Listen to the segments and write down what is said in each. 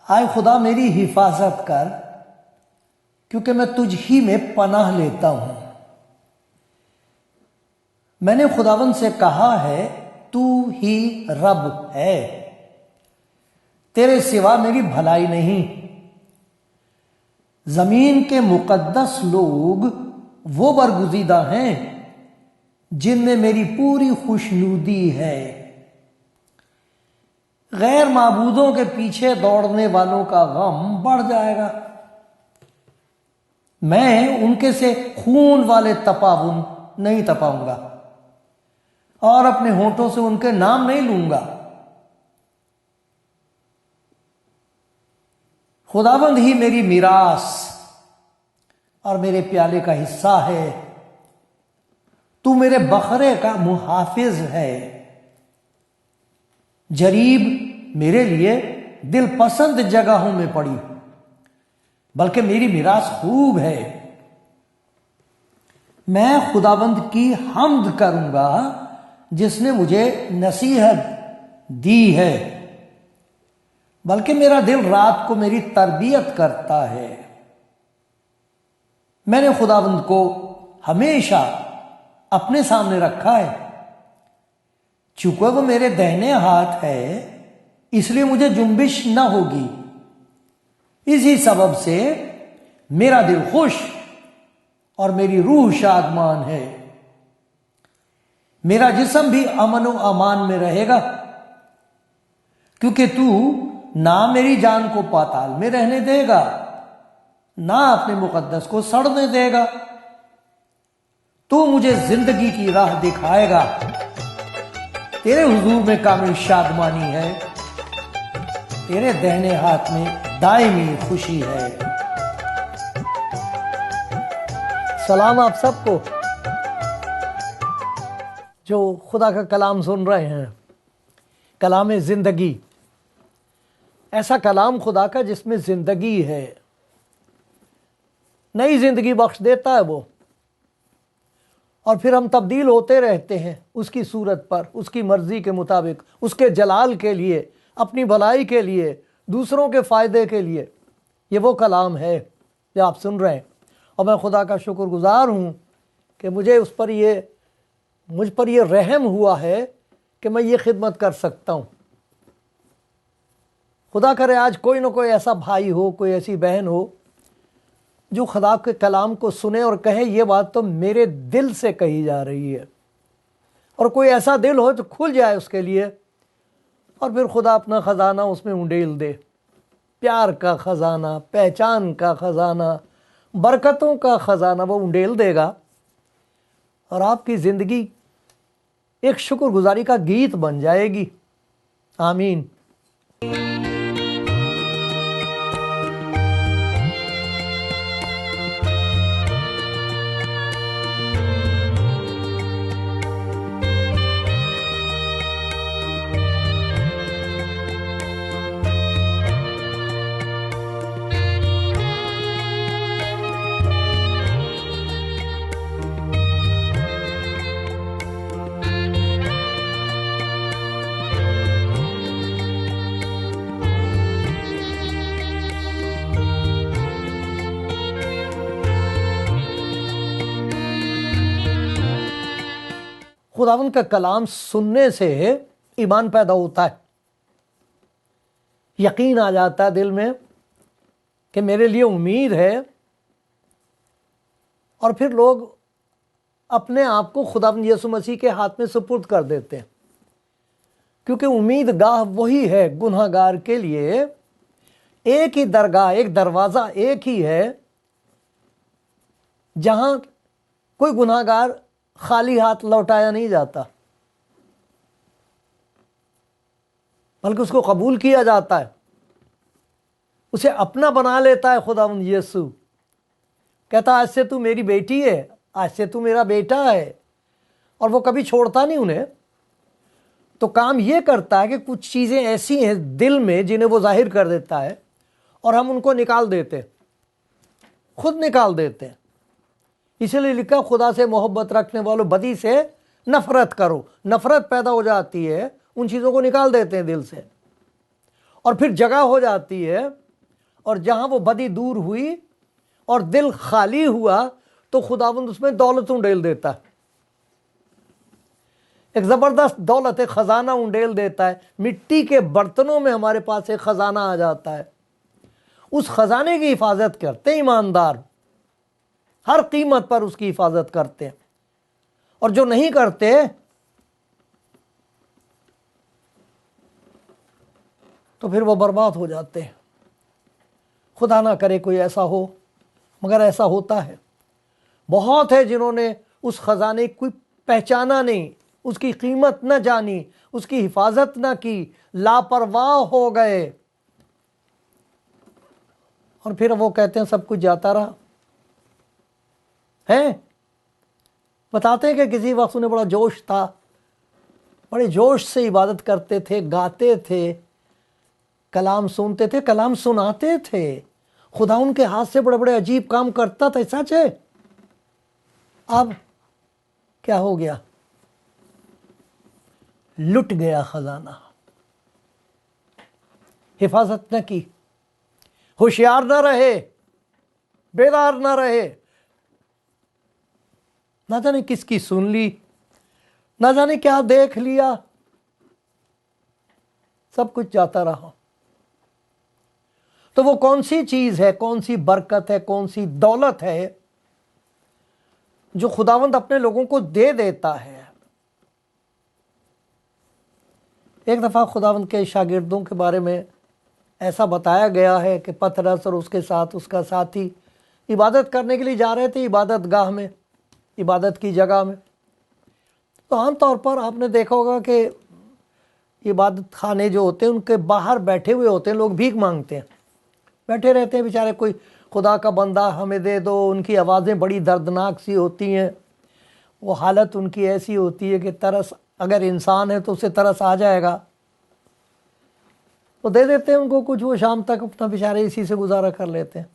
آئے خدا میری حفاظت کر، کیونکہ میں تجھ ہی میں پناہ لیتا ہوں۔ میں نے خداوند سے کہا ہے تو ہی رب ہے، تیرے سوا میری بھلائی نہیں۔ زمین کے مقدس لوگ وہ برگزیدہ ہیں جن میں میری پوری خوشنودی ہے۔ غیر معبودوں کے پیچھے دوڑنے والوں کا غم بڑھ جائے گا۔ میں ان کے سے خون والے تپاون نہیں تپاؤں گا اور اپنے ہونٹوں سے ان کے نام نہیں لوں گا۔ خداوند ہی میری میراث اور میرے پیالے کا حصہ ہے، تو میرے بکرے کا محافظ ہے۔ جریب میرے لیے دل پسند جگہوں میں پڑی، بلکہ میری میراث خوب ہے۔ میں خداوند کی حمد کروں گا جس نے مجھے نصیحت دی ہے، بلکہ میرا دل رات کو میری تربیت کرتا ہے۔ میں نے خداوند کو ہمیشہ اپنے سامنے رکھا ہے، چونکہ وہ میرے دہنے ہاتھ ہے، اس لیے مجھے جنبش نہ ہوگی۔ اسی سبب سے میرا دل خوش اور میری روح شادمان ہے۔ میرا جسم بھی امن و امان میں رہے گا، کیونکہ تو نہ میری جان کو پاتال میں رہنے دے گا، نہ اپنے مقدس کو سڑنے دے گا۔ تو مجھے زندگی کی راہ دکھائے گا، تیرے حضور میں کامل شادمانی ہے، تیرے دہنے ہاتھ میں دائمی خوشی ہے۔ سلام آپ سب کو جو خدا کا کلام سن رہے ہیں، کلام زندگی، ایسا کلام خدا کا جس میں زندگی ہے، نئی زندگی بخش دیتا ہے وہ، اور پھر ہم تبدیل ہوتے رہتے ہیں اس کی صورت پر، اس کی مرضی کے مطابق، اس کے جلال کے لیے، اپنی بھلائی کے لیے، دوسروں کے فائدے کے لیے۔ یہ وہ کلام ہے جو آپ سن رہے ہیں، اور میں خدا کا شکر گزار ہوں کہ مجھ پر یہ رحم ہوا ہے کہ میں یہ خدمت کر سکتا ہوں۔ خدا کرے آج کوئی نہ کوئی ایسا بھائی ہو، کوئی ایسی بہن ہو جو خدا کے کلام کو سنے اور کہے یہ بات تو میرے دل سے کہی جا رہی ہے، اور کوئی ایسا دل ہو جو کھل جائے اس کے لیے، اور پھر خدا اپنا خزانہ اس میں انڈیل دے، پیار کا خزانہ، پہچان کا خزانہ، برکتوں کا خزانہ وہ انڈیل دے گا، اور آپ کی زندگی ایک شکر گزاری کا گیت بن جائے گی۔ آمین۔ خداوند کا کلام سننے سے ایمان پیدا ہوتا ہے، یقین آ جاتا ہے دل میں کہ میرے لیے امید ہے، اور پھر لوگ اپنے آپ کو خداوند یسوع مسیح کے ہاتھ میں سپرد کر دیتے ہیں، کیونکہ امید گاہ وہی ہے گناہ گار کے لیے۔ ایک ہی درگاہ، ایک دروازہ ایک ہی ہے جہاں کوئی گناہ گار خالی ہاتھ لوٹایا نہیں جاتا، بلکہ اس کو قبول کیا جاتا ہے۔ اسے اپنا بنا لیتا ہے خداوند یسوع، کہتا آج سے تو میری بیٹی ہے، آج سے تو میرا بیٹا ہے، اور وہ کبھی چھوڑتا نہیں انہیں۔ تو کام یہ کرتا ہے کہ کچھ چیزیں ایسی ہیں دل میں جنہیں وہ ظاہر کر دیتا ہے، اور ہم ان کو نکال دیتے، خود نکال دیتے ہیں۔ اسی لیے لکھا خدا سے محبت رکھنے والوں بدی سے نفرت کرو۔ نفرت پیدا ہو جاتی ہے، ان چیزوں کو نکال دیتے ہیں دل سے، اور پھر جگہ ہو جاتی ہے، اور جہاں وہ بدی دور ہوئی اور دل خالی ہوا تو خداوند اس میں دولت انڈیل دیتا ہے، ایک زبردست دولت، ایک خزانہ انڈیل دیتا ہے۔ مٹی کے برتنوں میں ہمارے پاس ایک خزانہ آ جاتا ہے، اس خزانے کی حفاظت کرتے ہیں ایماندار، ہر قیمت پر اس کی حفاظت کرتے ہیں، اور جو نہیں کرتے تو پھر وہ برباد ہو جاتے ہیں۔ خدا نہ کرے کوئی ایسا ہو، مگر ایسا ہوتا ہے۔ بہت ہے جنہوں نے اس خزانے کو پہچانا نہیں، اس کی قیمت نہ جانی، اس کی حفاظت نہ کی، لاپرواہ ہو گئے، اور پھر وہ کہتے ہیں سب کچھ جاتا رہا ہے۔ بتاتے ہیں کہ کسی وقت انہیں بڑا جوش تھا، بڑے جوش سے عبادت کرتے تھے، گاتے تھے، کلام سنتے تھے، کلام سناتے تھے، خدا ان کے ہاتھ سے بڑے بڑے عجیب کام کرتا تھا، سچ ہے۔ اب کیا ہو گیا؟ لٹ گیا خزانہ، حفاظت نہ کی، ہوشیار نہ رہے، بیدار نہ رہے، نہ جانے کس کی سن لی، نہ جانے کیا دیکھ لیا، سب کچھ جاتا رہا۔ تو وہ کون سی چیز ہے، کون سی برکت ہے، کون سی دولت ہے جو خداوند اپنے لوگوں کو دے دیتا ہے؟ ایک دفعہ خداوند کے شاگردوں کے بارے میں ایسا بتایا گیا ہے کہ پترس اور اس کے ساتھ اس کا ساتھی عبادت کرنے کے لیے جا رہے تھے عبادت گاہ میں، عبادت کی جگہ میں۔ تو عام طور پر آپ نے دیکھا ہوگا کہ عبادت خانے جو ہوتے ہیں ان کے باہر بیٹھے ہوئے ہوتے ہیں لوگ، بھیک مانگتے ہیں، بیٹھے رہتے ہیں بیچارے، کوئی خدا کا بندہ ہمیں دے دو، ان کی آوازیں بڑی دردناک سی ہوتی ہیں، وہ حالت ان کی ایسی ہوتی ہے کہ ترس، اگر انسان ہے تو اسے ترس آ جائے گا، وہ دے دیتے ہیں ان کو کچھ، وہ شام تک اپنا بیچارے اسی سے گزارا کر لیتے ہیں۔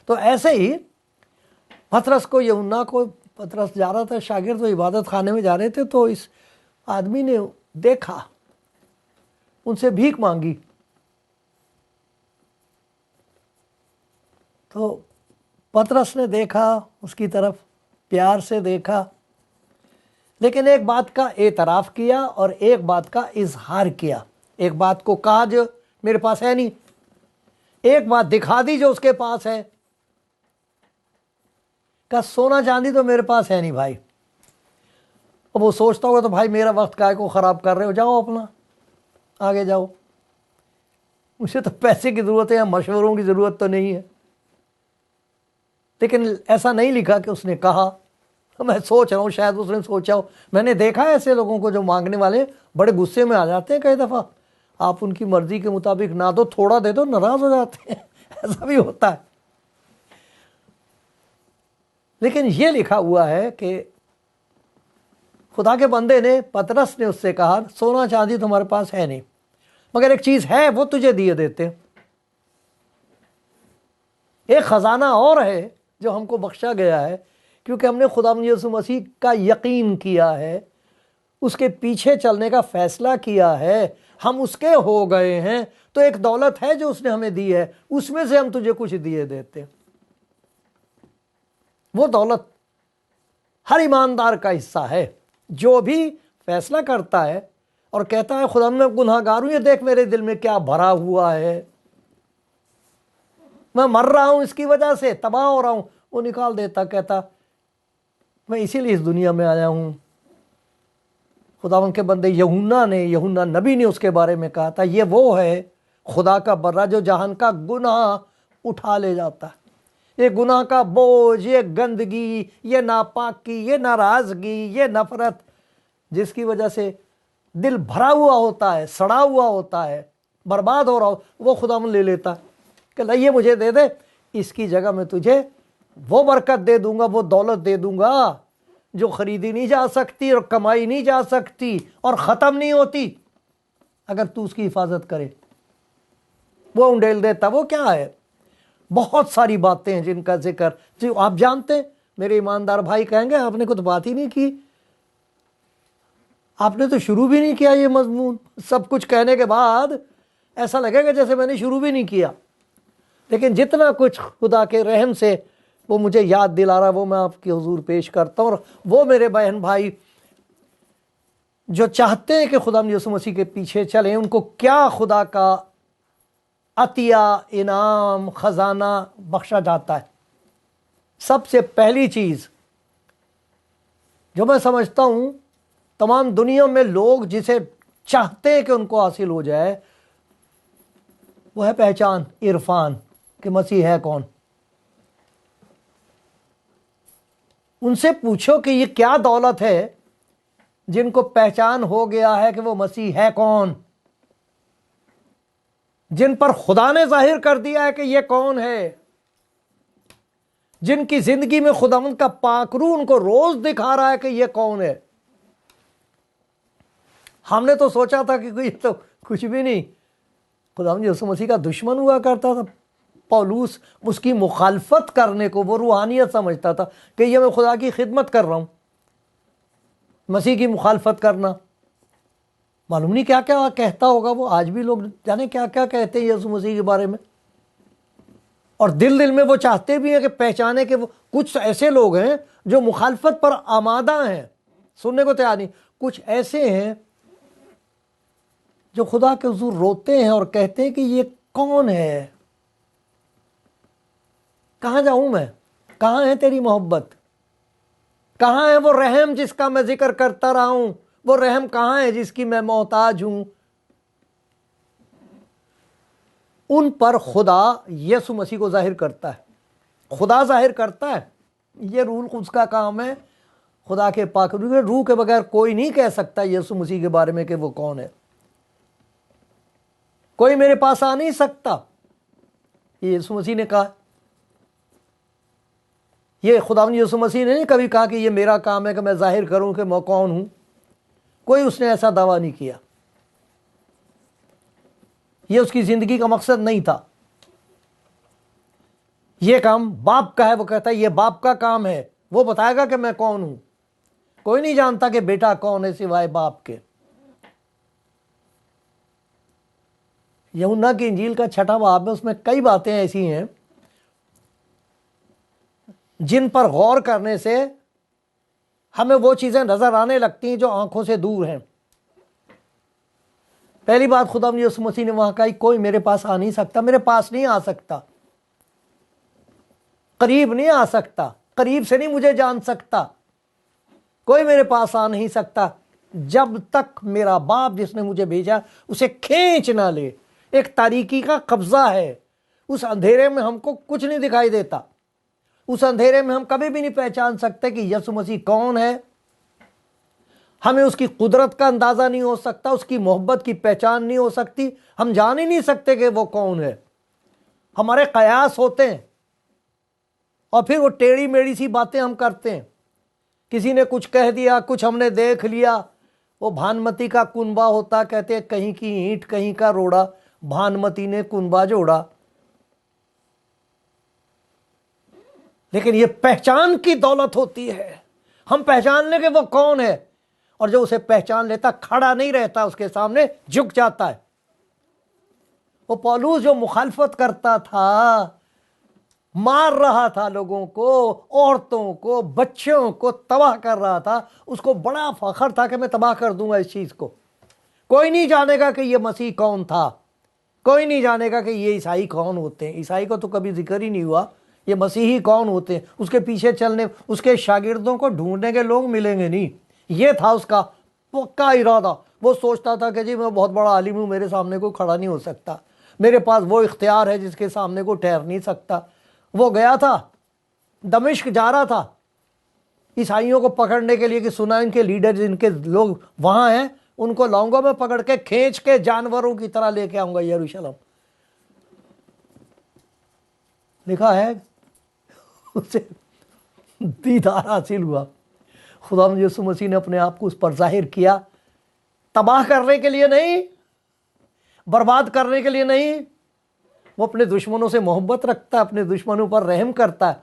تو ایسے ہی پترس کو، یوحنا کو، پترس جا رہا تھا، شاگرد وہ عبادت خانے میں جا رہے تھے، تو اس آدمی نے دیکھا، ان سے بھیک مانگی۔ تو پترس نے دیکھا اس کی طرف، پیار سے دیکھا، لیکن ایک بات کا اعتراف کیا اور ایک بات کا اظہار کیا۔ ایک بات کو کہا جو میرے پاس ہے نہیں، ایک بات دکھا دی جو اس کے پاس ہے، کہ سونا چاندی تو میرے پاس ہے نہیں بھائی۔ اب وہ سوچتا ہوگا تو بھائی میرا وقت کائے کو خراب کر رہے ہو، جاؤ اپنا آگے جاؤ، مجھے تو پیسے کی ضرورت ہے یا مشوروں کی ضرورت تو نہیں ہے۔ لیکن ایسا نہیں لکھا کہ اس نے کہا۔ میں سوچ رہا ہوں شاید اس نے سوچا ہو، میں نے دیکھا ہے ایسے لوگوں کو جو مانگنے والے بڑے غصے میں آ جاتے ہیں، کئی دفعہ آپ ان کی مرضی کے مطابق نہ دو، تھوڑا دے دو، ناراض ہو جاتے ہیں، ایسا بھی ہوتا ہے۔ لیکن یہ لکھا ہوا ہے کہ خدا کے بندے نے، پترس نے اس سے کہا سونا چاندی تمہارے پاس ہے نہیں، مگر ایک چیز ہے، وہ تجھے دیے دیتے، ایک خزانہ اور ہے جو ہم کو بخشا گیا ہے، کیونکہ ہم نے خداوند یسوع مسیح کا یقین کیا ہے، اس کے پیچھے چلنے کا فیصلہ کیا ہے، ہم اس کے ہو گئے ہیں، تو ایک دولت ہے جو اس نے ہمیں دی ہے، اس میں سے ہم تجھے کچھ دیے دیتے۔ وہ دولت ہر ایماندار کا حصہ ہے، جو بھی فیصلہ کرتا ہے اور کہتا ہے خدا میں گناہ گار ہوں، یہ دیکھ میرے دل میں کیا بھرا ہوا ہے، میں مر رہا ہوں اس کی وجہ سے، تباہ ہو رہا ہوں، وہ نکال دیتا، کہتا میں اسی لیے اس دنیا میں آیا ہوں۔ خداوند کے بندے یوحنا نبی نے اس کے بارے میں کہا تھا، یہ وہ ہے خدا کا برہ جو جہان کا گناہ اٹھا لے جاتا ہے۔ یہ گناہ کا بوجھ، یہ گندگی، یہ ناپاکی، یہ ناراضگی، یہ نفرت، جس کی وجہ سے دل بھرا ہوا ہوتا ہے، سڑا ہوا ہوتا ہے، برباد ہو رہا ہو، وہ خداوند لے لیتا ہے۔ کہ اللہ یہ مجھے دے دے، اس کی جگہ میں تجھے وہ برکت دے دوں گا، وہ دولت دے دوں گا جو خریدی نہیں جا سکتی اور کمائی نہیں جا سکتی اور ختم نہیں ہوتی اگر تو اس کی حفاظت کرے۔ وہ انڈیل دیتا، وہ کیا ہے؟ بہت ساری باتیں ہیں جن کا ذکر جو آپ جانتے ہیں۔ میرے ایماندار بھائی کہیں گے آپ نے کچھ بات ہی نہیں کی، آپ نے تو شروع بھی نہیں کیا یہ مضمون، سب کچھ کہنے کے بعد ایسا لگے گا جیسے میں نے شروع بھی نہیں کیا۔ لیکن جتنا کچھ خدا کے رحم سے وہ مجھے یاد دلا رہا وہ میں آپ کے حضور پیش کرتا ہوں۔ اور وہ میرے بہن بھائی جو چاہتے ہیں کہ خدا یسوع مسیح کے پیچھے چلیں، ان کو کیا خدا کا عطیہ، انعام، خزانہ بخشا جاتا ہے۔ سب سے پہلی چیز جو میں سمجھتا ہوں تمام دنیا میں لوگ جسے چاہتے ہیں کہ ان کو حاصل ہو جائے، وہ ہے پہچان، عرفان کہ مسیح ہے کون۔ ان سے پوچھو کہ یہ کیا دولت ہے جن کو پہچان ہو گیا ہے کہ وہ مسیح ہے کون، جن پر خدا نے ظاہر کر دیا ہے کہ یہ کون ہے، جن کی زندگی میں خداوند کا پاک روح ان کو روز دکھا رہا ہے کہ یہ کون ہے۔ ہم نے تو سوچا تھا کہ کوئی تو کچھ بھی نہیں، خداوند یسوع مسیح کا دشمن ہوا کرتا تھا۔ پولوس اس کی مخالفت کرنے کو وہ روحانیت سمجھتا تھا کہ یہ میں خدا کی خدمت کر رہا ہوں۔ مسیح کی مخالفت کرنا، معلوم نہیں کیا کیا کہتا ہوگا وہ، آج بھی لوگ جانے کیا کیا کہتے ہیں یسوع مسیح کے بارے میں، اور دل میں وہ چاہتے بھی ہیں کہ پہچانے کہ وہ کچھ ایسے لوگ ہیں جو مخالفت پر آمادہ ہیں، سننے کو تیار نہیں۔ کچھ ایسے ہیں جو خدا کے حضور روتے ہیں اور کہتے ہیں کہ یہ کون ہے، کہاں جاؤں میں، کہاں ہے تیری محبت، کہاں ہے وہ رحم جس کا میں ذکر کرتا رہا ہوں، وہ رحم کہاں ہے جس کی میں محتاج ہوں۔ ان پر خدا یسوع مسیح کو ظاہر کرتا ہے، خدا ظاہر کرتا ہے، یہ روح القدس کا کام ہے۔ خدا کے پاک روح کے بغیر کوئی نہیں کہہ سکتا یسوع مسیح کے بارے میں کہ وہ کون ہے۔ کوئی میرے پاس آ نہیں سکتا، یہ یسوع مسیح نے کہا۔ یہ خداوند یسوع مسیح نے نہیں کبھی کہا کہ یہ میرا کام ہے کہ میں ظاہر کروں کہ میں کون ہوں، کوئی اس نے ایسا دعویٰ نہیں کیا، یہ اس کی زندگی کا مقصد نہیں تھا۔ یہ کام باپ کا ہے، وہ کہتا ہے یہ باپ کا کام ہے، وہ بتائے گا کہ میں کون ہوں۔ کوئی نہیں جانتا کہ بیٹا کون ہے سوائے باپ کے۔ یوحنا کی انجیل کا 6واں باب ہے، اس میں کئی باتیں ایسی ہیں جن پر غور کرنے سے ہمیں وہ چیزیں نظر آنے لگتی ہیں جو آنکھوں سے دور ہیں۔ پہلی بات خدا یسوع مسیح نے وہاں کہا کوئی میرے پاس آ نہیں سکتا، میرے پاس نہیں آ سکتا، قریب نہیں آ سکتا، قریب سے نہیں مجھے جان سکتا، کوئی میرے پاس آ نہیں سکتا جب تک میرا باپ جس نے مجھے بھیجا اسے کھینچ نہ لے۔ ایک تاریکی کا قبضہ ہے، اس اندھیرے میں ہم کو کچھ نہیں دکھائی دیتا، اس اندھیرے میں ہم کبھی بھی نہیں پہچان سکتے کہ یسوع مسیح کون ہے۔ ہمیں اس کی قدرت کا اندازہ نہیں ہو سکتا، اس کی محبت کی پہچان نہیں ہو سکتی، ہم جان ہی نہیں سکتے کہ وہ کون ہے۔ ہمارے قیاس ہوتے ہیں اور پھر وہ ٹیڑھی میڑھی سی باتیں ہم کرتے ہیں۔ کسی نے کچھ کہہ دیا، کچھ ہم نے دیکھ لیا، وہ بھانمتی کا کنبا ہوتا، کہتے ہیں کہیں کی اینٹ کہیں کا روڑا، بھانمتی نے کنبا جوڑا۔ لیکن یہ پہچان کی دولت ہوتی ہے، ہم پہچان لیں کہ وہ کون ہے، اور جو اسے پہچان لیتا کھڑا نہیں رہتا، اس کے سامنے جھک جاتا ہے۔ وہ پولوس جو مخالفت کرتا تھا، مار رہا تھا لوگوں کو، عورتوں کو، بچوں کو تباہ کر رہا تھا، اس کو بڑا فخر تھا کہ میں تباہ کر دوں گا اس چیز کو۔ کوئی نہیں جانے گا کہ یہ مسیح کون تھا، کوئی نہیں جانے گا کہ یہ عیسائی کون ہوتے ہیں۔ عیسائی کو تو کبھی ذکر ہی نہیں ہوا، یہ مسیحی کون ہوتے ہیں، اس کے پیچھے چلنے، اس کے شاگردوں کو ڈھونڈنے کے لوگ ملیں گے نہیں۔ یہ تھا اس کا پکا ارادہ۔ وہ سوچتا تھا کہ جی میں بہت بڑا عالم ہوں، میرے سامنے کوئی کھڑا نہیں ہو سکتا، میرے پاس وہ اختیار ہے جس کے سامنے کوئی ٹھہر نہیں سکتا۔ وہ گیا تھا، دمشق جا رہا تھا عیسائیوں کو پکڑنے کے لیے کہ سنا ان کے لیڈر جن کے لوگ وہاں ہیں ان کو لاؤں گا میں پکڑ کے، کھینچ کے جانوروں کی طرح لے کے آؤں گا یروشلم۔ لکھا ہے اسے دیدار حاصل ہوا. خدا یسوع مسیح نے اپنے آپ کو اس پر ظاہر کیا، تباہ کرنے کے لیے نہیں، برباد کرنے کے لیے نہیں. وہ اپنے دشمنوں سے محبت رکھتا ہے، اپنے دشمنوں پر رحم کرتا ہے.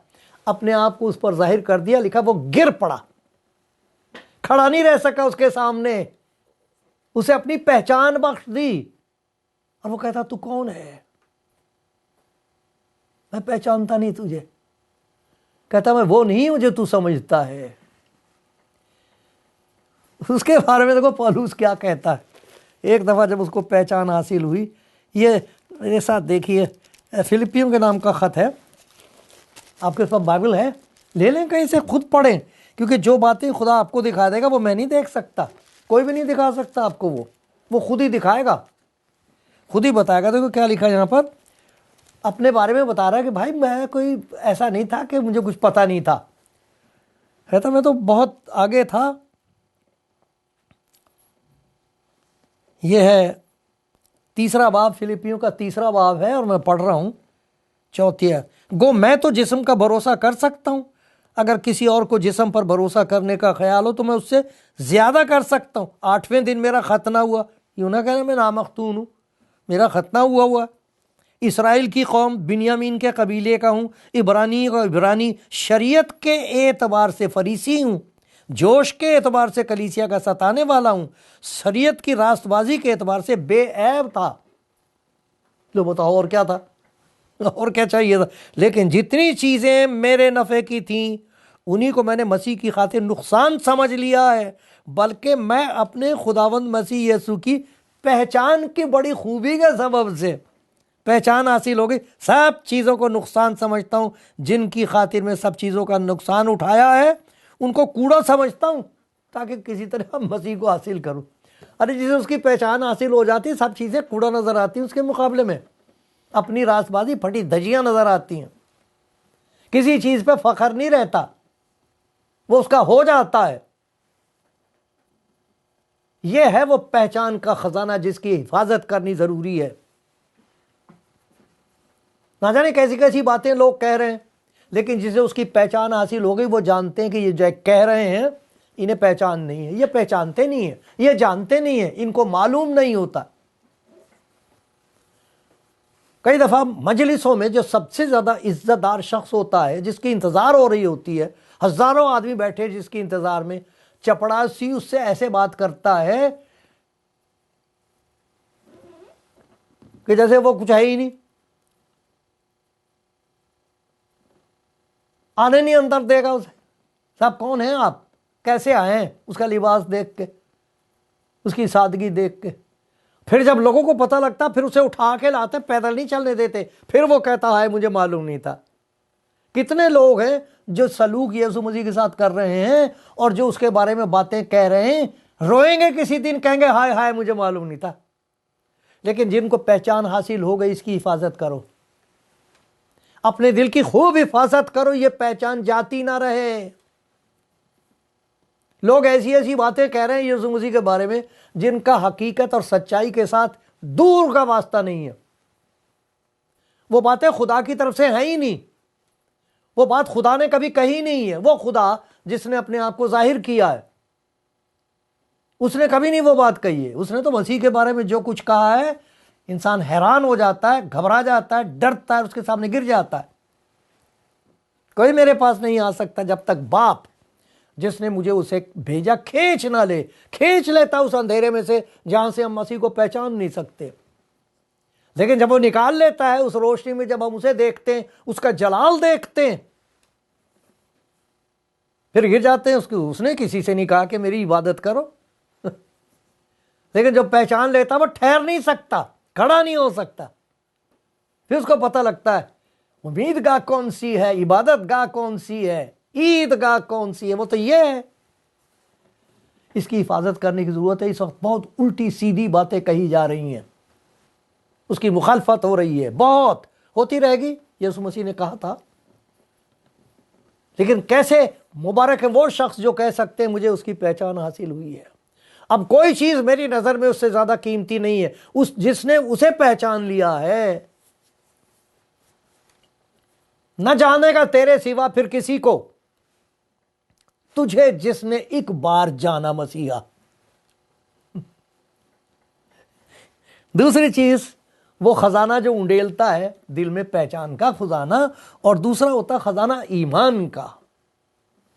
اپنے آپ کو اس پر ظاہر کر دیا. لکھا وہ گر پڑا، کھڑا نہیں رہ سکا اس کے سامنے. اسے اپنی پہچان بخش دی. اور وہ کہتا تو کون ہے؟ میں پہچانتا نہیں تجھے. کہتا میں وہ نہیں ہوں جو تو سمجھتا ہے. اس کے بارے میں دیکھو پولس کیا کہتا ہے. ایک دفعہ جب اس کو پہچان حاصل ہوئی، یہ میرے ساتھ دیکھیے، فلپیوں کے نام کا خط ہے. آپ کے پاس بائبل ہے؟ لے لیں کہیں سے، خود پڑھیں، کیونکہ جو باتیں خدا آپ کو دکھا دے گا وہ میں نہیں دیکھ سکتا، کوئی بھی نہیں دکھا سکتا آپ کو. وہ خود ہی دکھائے گا، خود ہی بتائے گا. دیکھو کیا لکھا ہے یہاں پر. اپنے بارے میں بتا رہا ہے کہ بھائی میں کوئی ایسا نہیں تھا کہ مجھے کچھ پتہ نہیں تھا. کہتا میں تو بہت آگے تھا. یہ ہے 3 باب، فلپیوں کا 3 باب ہے، اور میں پڑھ رہا ہوں 4 ہے. گو میں تو جسم کا بھروسہ کر سکتا ہوں، اگر کسی اور کو جسم پر بھروسہ کرنے کا خیال ہو تو میں اس سے زیادہ کر سکتا ہوں. 8ویں دن میرا ختنہ ہوا. یوں نہ کہنا میں نامختون ہوں، میرا ختنہ ہوا. اسرائیل کی قوم، بنیامین کے قبیلے کا ہوں، عبرانی، شریعت کے اعتبار سے فریسی ہوں، جوش کے اعتبار سے کلیسیا کا ستانے والا ہوں، شریعت کی راست بازی کے اعتبار سے بے عیب تھا. لو بتاؤ اور کیا تھا، اور کیا چاہیے تھا. لیکن جتنی چیزیں میرے نفع کی تھیں انہی کو میں نے مسیح کی خاطر نقصان سمجھ لیا ہے، بلکہ میں اپنے خداوند مسیح یسوع کی پہچان کی بڑی خوبی کے سبب سے، پہچان حاصل ہو گئی، سب چیزوں کو نقصان سمجھتا ہوں جن کی خاطر میں سب چیزوں کا نقصان اٹھایا ہے، ان کو کوڑا سمجھتا ہوں تاکہ کسی طرح مسیح کو حاصل کروں. ارے جسے اس کی پہچان حاصل ہو جاتی سب چیزیں کوڑا نظر آتی ہیں اس کے مقابلے میں. اپنی راست بازی پھٹی دھجیاں نظر آتی ہیں. کسی چیز پہ فخر نہیں رہتا، وہ اس کا ہو جاتا ہے. یہ ہے وہ پہچان کا خزانہ جس کی حفاظت کرنی ضروری ہے. نہ جانے کیسی کیسی باتیں لوگ کہہ رہے ہیں، لیکن جسے اس کی پہچان حاصل ہو گئی وہ جانتے ہیں کہ یہ جو کہہ رہے ہیں انہیں پہچان نہیں ہے، یہ پہچانتے نہیں ہیں، یہ جانتے نہیں ہیں، ان کو معلوم نہیں ہوتا. کئی دفعہ مجلسوں میں جو سب سے زیادہ عزت دار شخص ہوتا ہے، جس کی انتظار ہو رہی ہوتی ہے، ہزاروں آدمی بیٹھے جس کی انتظار میں، چپڑاسی اس سے ایسے بات کرتا ہے کہ جیسے وہ کچھ ہے ہی نہیں. آنے نہیں اندر دے گا اسے. صاحب کون ہیں آپ، کیسے آئے ہیں، اس کا لباس دیکھ کے، اس کی سادگی دیکھ کے. پھر جب لوگوں کو پتہ لگتا پھر اسے اٹھا کے لاتے، پیدل نہیں چلنے دیتے. پھر وہ کہتا ہے مجھے معلوم نہیں تھا. کتنے لوگ ہیں جو سلوک یسوع مسیح کے ساتھ کر رہے ہیں اور جو اس کے بارے میں باتیں کہہ رہے ہیں، روئیں گے کسی دن، کہیں گے ہائے ہائے مجھے معلوم نہیں تھا. لیکن جن کو پہچان حاصل ہو گئی اس کی حفاظت کرو، اپنے دل کی خوب حفاظت کرو، یہ پہچان جاتی نہ رہے. لوگ ایسی ایسی باتیں کہہ رہے ہیں یسوع مسیح کے بارے میں جن کا حقیقت اور سچائی کے ساتھ دور کا واسطہ نہیں ہے. وہ باتیں خدا کی طرف سے ہیں ہی نہیں، وہ بات خدا نے کبھی کہی نہیں ہے. وہ خدا جس نے اپنے آپ کو ظاہر کیا ہے اس نے کبھی نہیں وہ بات کہی ہے. اس نے تو مسیح کے بارے میں جو کچھ کہا ہے انسان حیران ہو جاتا ہے، گھبرا جاتا ہے، ڈرتا ہے، اس کے سامنے گر جاتا ہے. کوئی میرے پاس نہیں آ سکتا جب تک باپ جس نے مجھے اسے بھیجا کھینچ نہ لے. کھینچ لیتا اس اندھیرے میں سے جہاں سے ہم مسیح کو پہچان نہیں سکتے. لیکن جب وہ نکال لیتا ہے اس روشنی میں، جب ہم اسے دیکھتے ہیں، اس کا جلال دیکھتے ہیں، پھر گر جاتے ہیں. اس نے کسی سے نہیں کہا کہ میری عبادت کرو. لیکن جب پہچان لیتا وہ ٹھہر نہیں سکتا، کھڑا نہیں ہو سکتا. پھر اس کو پتہ لگتا ہے امید گاہ کون سی ہے، عبادت گاہ کون سی ہے، عید گاہ کون سی ہے، وہ تو یہ ہے. اس کی حفاظت کرنے کی ضرورت ہے. اس وقت بہت الٹی سیدھی باتیں کہی جا رہی ہیں، اس کی مخالفت ہو رہی ہے، بہت ہوتی رہے گی. یسوع مسیح نے کہا تھا. لیکن کیسے مبارک ہے وہ شخص جو کہہ سکتے ہیں مجھے اس کی پہچان حاصل ہوئی ہے. اب کوئی چیز میری نظر میں اس سے زیادہ قیمتی نہیں ہے. جس نے اسے پہچان لیا ہے نہ جانے گا تیرے سوا پھر کسی کو تجھے جس نے ایک بار جانا مسیحا۔ دوسری چیز وہ خزانہ جو انڈیلتا ہے دل میں پہچان کا خزانہ، اور دوسرا ہوتا خزانہ ایمان کا۔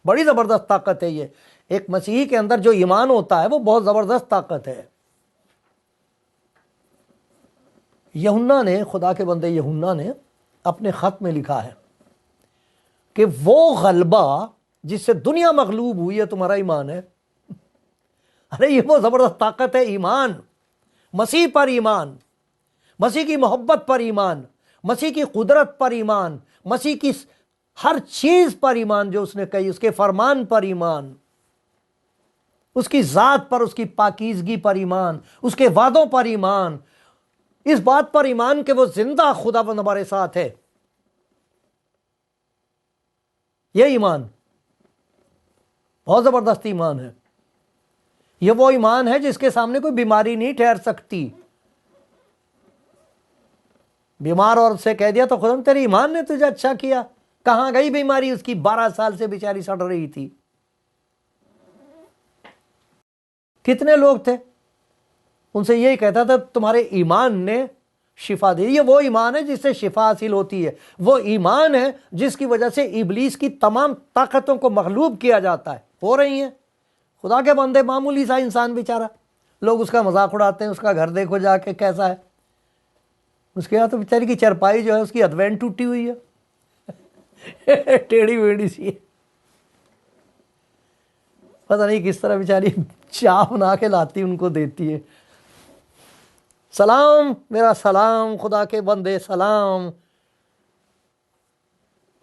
بڑی زبردست طاقت ہے یہ، ایک مسیحی کے اندر جو ایمان ہوتا ہے وہ بہت زبردست طاقت ہے۔ یوحنا نے، خدا کے بندے یوحنا نے اپنے خط میں لکھا ہے کہ وہ غلبہ جس سے دنیا مغلوب ہوئی ہے تمہارا ایمان ہے۔ ارے یہ وہ زبردست طاقت ہے، ایمان، مسیح پر ایمان، مسیح کی محبت پر ایمان، مسیح کی قدرت پر ایمان، مسیح کی ہر چیز پر ایمان جو اس نے کہی، اس کے فرمان پر ایمان، اس کی ذات پر، اس کی پاکیزگی پر ایمان، اس کے وعدوں پر ایمان، اس بات پر ایمان کہ وہ زندہ خداوند ہمارے ساتھ ہے۔ یہ ایمان بہت زبردست ایمان ہے۔ یہ وہ ایمان ہے جس کے سامنے کوئی بیماری نہیں ٹھہر سکتی۔ بیمار اور سے کہہ دیا تو خدا تیرے ایمان نے تجھے اچھا کیا، کہاں گئی بیماری؟ اس کی 12 سال سے بیچاری سڑ رہی تھی۔ کتنے لوگ تھے ان سے یہی کہتا تھا تمہارے ایمان نے شفا دی۔ یہ وہ ایمان ہے جس سے شفا حاصل ہوتی ہے، وہ ایمان ہے جس کی وجہ سے ابلیس کی تمام طاقتوں کو مغلوب کیا جاتا ہے، ہو رہی ہیں۔ خدا کے بندے معمولی سا انسان بیچارہ، لوگ اس کا مذاق اڑاتے ہیں، اس کا گھر دیکھو جا کے کیسا ہے، اس کے یہاں تو بیچاری کی چرپائی جو ہے اس کی ادوین ٹوٹی ہوئی ہے، ٹیڑھی ویڑھی سی ہے، پتہ نہیں کس طرح بیچاری چاہ بنا کے لاتی ان کو دیتی ہے۔ سلام، میرا سلام خدا کے بندے، سلام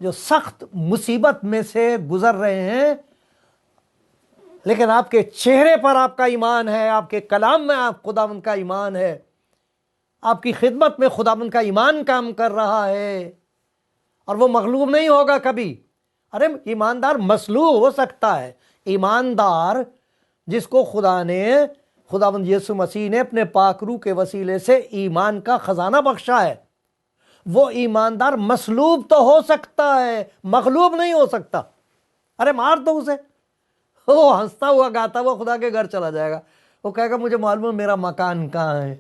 جو سخت مصیبت میں سے گزر رہے ہیں لیکن آپ کے چہرے پر آپ کا ایمان ہے، آپ کے کلام میں آپ خداوند کا ایمان ہے، آپ کی خدمت میں خداوند کا ایمان کام کر رہا ہے اور وہ مغلوب نہیں ہوگا کبھی۔ ارے ایماندار مصلوب ہو سکتا ہے، ایماندار جس کو خداوند یسوع مسیح نے اپنے پاک روح کے وسیلے سے ایمان کا خزانہ بخشا ہے، وہ ایماندار مصلوب تو ہو سکتا ہے، مغلوب نہیں ہو سکتا۔ ارے مار دو اسے، وہ ہنستا ہوا گاتا ہوا خدا کے گھر چلا جائے گا، وہ کہے گا مجھے معلوم ہے میرا مکان کہاں ہے،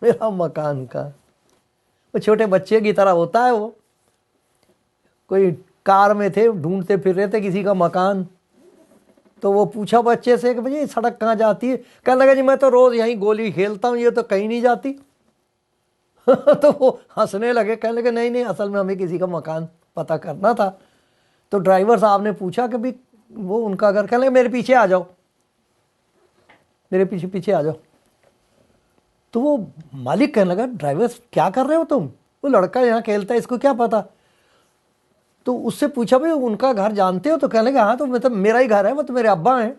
میرا مکان کہاں۔ وہ چھوٹے بچے کی طرح ہوتا ہے، وہ کوئی کار میں تھے، ڈھونڈتے پھر رہے تھے کسی کا مکان، تو وہ پوچھا بچے سے کہ بھئی یہ سڑک کہاں جاتی ہے؟ کہنے لگا جی میں تو روز یہیں گولی کھیلتا ہوں، یہ تو کہیں نہیں جاتی۔ تو وہ ہنسنے لگے، کہنے لگے نہیں اصل میں ہمیں کسی کا مکان پتہ کرنا تھا۔ تو ڈرائیور صاحب نے پوچھا کہ بھی وہ ان کا گھر، کہنے لگے میرے پیچھے آ جاؤ، میرے پیچھے آ جاؤ۔ تو وہ مالک کہنے لگا ڈرائیور کیا کر رہے ہو تم؟ وہ لڑکا یہاں کھیلتا ہے، اس کو کیا پتا؟ تو اس سے پوچھا بھئی ان کا گھر جانتے ہو؟ تو کہنے لگا ہاں تو مطلب میرا ہی گھر ہے، وہ تو میرے ابا ہیں۔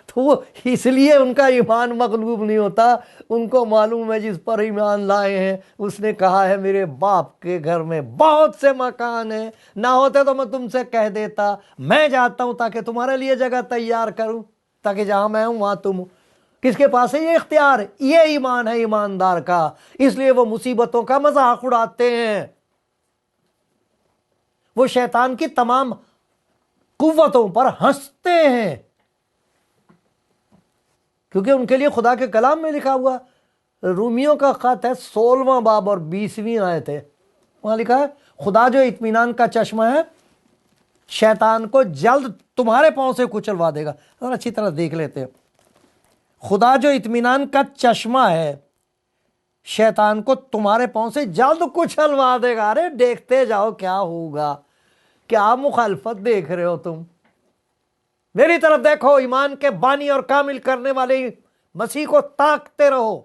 تو وہ اس لیے ان کا ایمان مغلوب نہیں ہوتا، ان کو معلوم ہے جس پر ایمان لائے ہیں اس نے کہا ہے میرے باپ کے گھر میں بہت سے مکان ہیں، نہ ہوتے تو میں تم سے کہہ دیتا، میں جاتا ہوں تاکہ تمہارے لیے جگہ تیار کروں، تاکہ جہاں میں ہوں وہاں تم ہو۔ کس کے پاس ہے یہ اختیار؟ یہ ایمان ہے ایماندار کا، اس لیے وہ مصیبتوں کا مذاق اڑاتے ہیں، وہ شیطان کی تمام قوتوں پر ہنستے ہیں، کیونکہ ان کے لیے خدا کے کلام میں لکھا ہوا، رومیوں کا خط ہے 16واں باب اور 20ویں آیت ہے، وہاں لکھا ہے خدا جو اطمینان کا چشمہ ہے شیطان کو جلد تمہارے پاؤں سے کچلوا دے گا۔ اور اچھی طرح دیکھ لیتے ہیں، خدا جو اطمینان کا چشمہ ہے شیطان کو تمہارے پاؤں سے جلد کچلوا دے گا۔ ارے دیکھتے جاؤ کیا ہوگا، کیا مخالفت دیکھ رہے ہو تم؟ میری طرف دیکھو، ایمان کے بانی اور کامل کرنے والے مسیح کو تاکتے رہو۔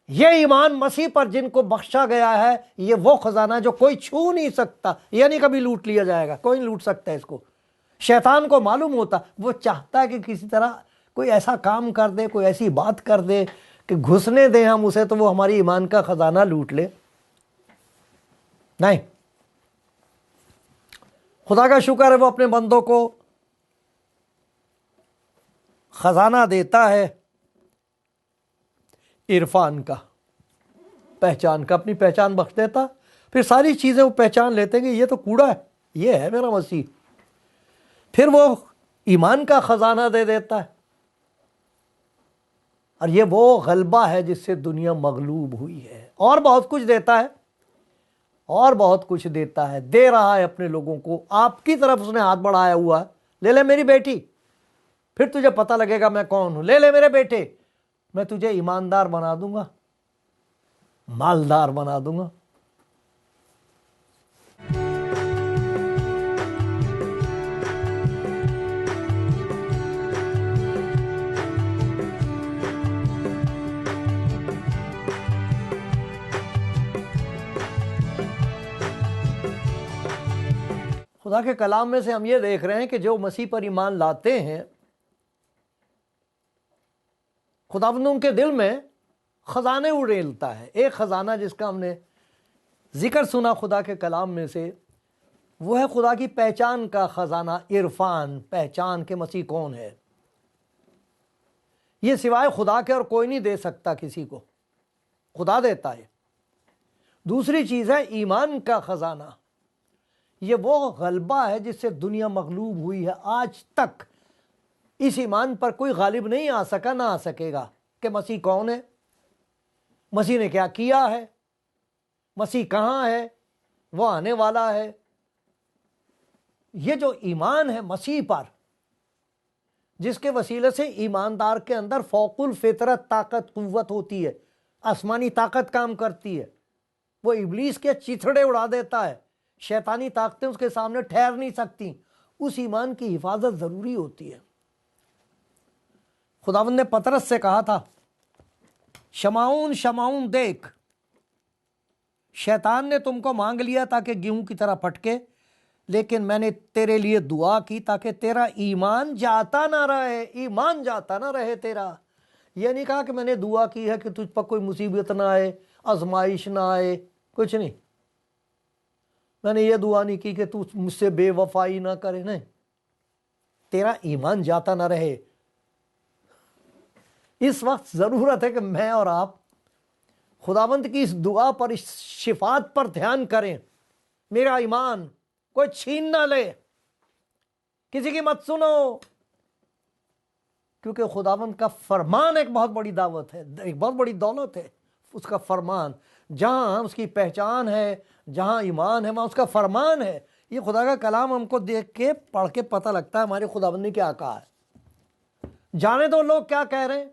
یہ ایمان مسیح پر جن کو بخشا گیا ہے، یہ وہ خزانہ جو کوئی چھو نہیں سکتا، یعنی کبھی لوٹ لیا جائے گا، کوئی نہیں لوٹ سکتا اس کو۔ شیطان کو معلوم ہوتا، وہ چاہتا ہے کہ کسی طرح کوئی ایسا کام کر دے، کوئی ایسی بات کر دے کہ گھسنے دیں ہم اسے تو وہ ہماری ایمان کا خزانہ لوٹ لے۔ نہیں، خدا کا شکر ہے وہ اپنے بندوں کو خزانہ دیتا ہے۔ عرفان کا، پہچان کا، اپنی پہچان بخش دیتا، پھر ساری چیزیں وہ پہچان لیتے ہیں کہ یہ تو کوڑا ہے، یہ ہے میرا مسیح، پھر وہ ایمان کا خزانہ دے دیتا ہے، اور یہ وہ غلبہ ہے جس سے دنیا مغلوب ہوئی ہے، اور بہت کچھ دیتا ہے، اور بہت کچھ دیتا ہے، دے رہا ہے اپنے لوگوں کو، آپ کی طرف اس نے ہاتھ بڑھایا ہوا ہے، لے لے میری بیٹی، پھر تجھے پتہ لگے گا میں کون ہوں، لے لے میرے بیٹے، میں تجھے ایماندار بنا دوں گا، مالدار بنا دوں گا۔ خدا کے کلام میں سے ہم یہ دیکھ رہے ہیں کہ جو مسیح پر ایمان لاتے ہیں، خداوند ان کے دل میں خزانے اڑیلتا ہے۔ ایک خزانہ جس کا ہم نے ذکر سنا خدا کے کلام میں سے، وہ ہے خدا کی پہچان کا خزانہ، عرفان، پہچان کہ مسیح کون ہے۔ یہ سوائے خدا کے اور کوئی نہیں دے سکتا کسی کو، خدا دیتا ہے۔ دوسری چیز ہے ایمان کا خزانہ، یہ وہ غلبہ ہے جس سے دنیا مغلوب ہوئی ہے۔ آج تک اس ایمان پر کوئی غالب نہیں آ سکا، نہ آ سکے گا، کہ مسیح کون ہے، مسیح نے کیا کیا ہے، مسیح کہاں ہے، وہ آنے والا ہے۔ یہ جو ایمان ہے مسیح پر، جس کے وسیلے سے ایماندار کے اندر فوق الفطرت طاقت قوت ہوتی ہے، آسمانی طاقت کام کرتی ہے، وہ ابلیس کے چتھڑے اڑا دیتا ہے، شیطانی طاقتیں اس کے سامنے ٹھہر نہیں سکتی۔ اس ایمان کی حفاظت ضروری ہوتی ہے۔ خداوند نے پطرس سے کہا تھا، شمعون شمعون دیکھ، شیطان نے تم کو مانگ لیا تاکہ گیہوں کی طرح پھٹکے، لیکن میں نے تیرے لیے دعا کی تاکہ تیرا ایمان جاتا نہ رہے، ایمان جاتا نہ رہے تیرا۔ یہ نہیں کہا کہ میں نے دعا کی ہے کہ تجھ پر کوئی مصیبت نہ آئے، آزمائش نہ آئے، کچھ نہیں۔ میں نے یہ دعا نہیں کی کہ تو مجھ سے بے وفائی نہ کرے، نہیں، تیرا ایمان جاتا نہ رہے۔ اس وقت ضرورت ہے کہ میں اور آپ خداوند کی اس دعا پر، اس شفاعت پر دھیان کریں۔ میرا ایمان کوئی چھین نہ لے، کسی کی مت سنو، کیونکہ خداوند کا فرمان ایک بہت بڑی دعوت ہے، ایک بہت بڑی دولت ہے اس کا فرمان۔ جہاں اس کی پہچان ہے، جہاں ایمان ہے، وہاں اس کا فرمان ہے۔ یہ خدا کا کلام ہم کو دیکھ کے پڑھ کے پتہ لگتا ہے ہمارے خداوند نے کیا کہا ہے۔ جانے دو لوگ کیا کہہ رہے ہیں،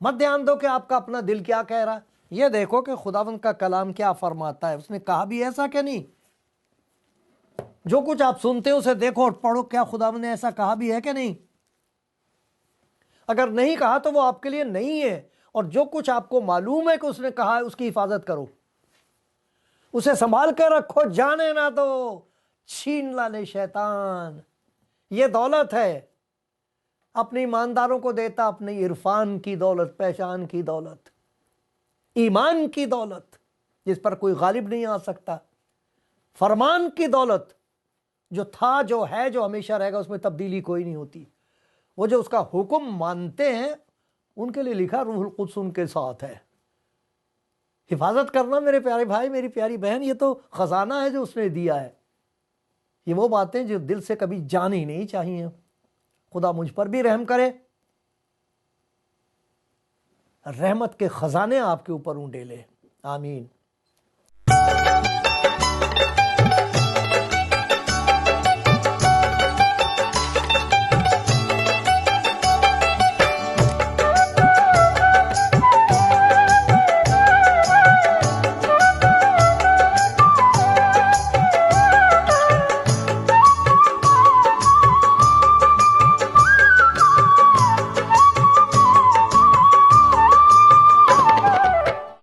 مت دھیان دو کہ آپ کا اپنا دل کیا کہہ رہا ہے، یہ دیکھو کہ خداوند کا کلام کیا فرماتا ہے۔ اس نے کہا بھی ایسا کہ نہیں؟ جو کچھ آپ سنتے ہیں اسے دیکھو اور پڑھو، کیا خداوند نے ایسا کہا بھی ہے کہ نہیں؟ اگر نہیں کہا تو وہ آپ کے لیے نہیں ہے، اور جو کچھ آپ کو معلوم ہے کہ اس نے کہا ہے، اس کی حفاظت کرو، اسے سنبھال کے رکھو، جانے نہ دو، چھین نہ لے شیطان۔ یہ دولت ہے، اپنے ایمانداروں کو دیتا، اپنے عرفان کی دولت، پہچان کی دولت، ایمان کی دولت جس پر کوئی غالب نہیں آ سکتا، فرمان کی دولت جو تھا، جو ہے، جو ہمیشہ رہے گا، اس میں تبدیلی کوئی نہیں ہوتی۔ وہ جو اس کا حکم مانتے ہیں ان کے لیے لکھا روح القدس ان کے ساتھ ہے۔ حفاظت کرنا میرے پیارے بھائی، میری پیاری بہن، یہ تو خزانہ ہے جو اس نے دیا ہے۔ یہ وہ باتیں جو دل سے کبھی جانی نہیں چاہیے۔ خدا مجھ پر بھی رحم کرے، رحمت کے خزانے آپ کے اوپر اونڈے لے، آمین۔